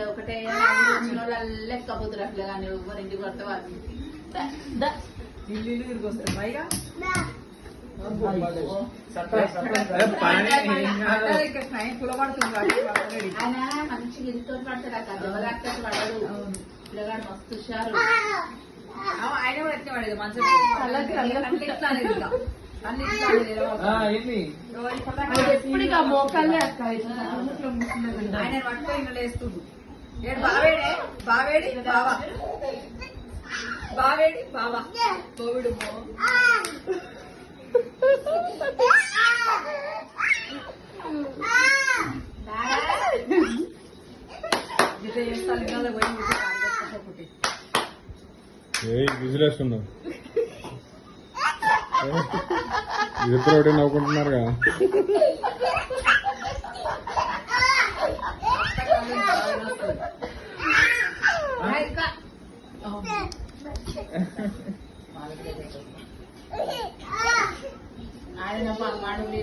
ఒకటే వచ్చిన వాళ్ళు లెక్కపోతురు అట్లా కానీ ఎవరి ఇంటికి పడితే వాళ్ళు ఇల్లు తిరిగి వస్తారు పైగా ఆయన మంచిగా ఇరితో పడతాడు అక్కడ ఎవరు అక్కడ పడడు పిల్లగాడు మస్తు హుషారు ఆయన కూడా ఎత్తే పడేది మంచిగా ఎప్పుడు మోకాళ్ళే అక్క ఆయన పట్టుకొని ఇల్లు వేస్తుండు బావేడే బావేడి బావా బావేడి బావా కోవిడు విజిలేస్తున్నావు ఇద్దరు ఒకటే నవ్వుకుంటున్నారుగా ఆయన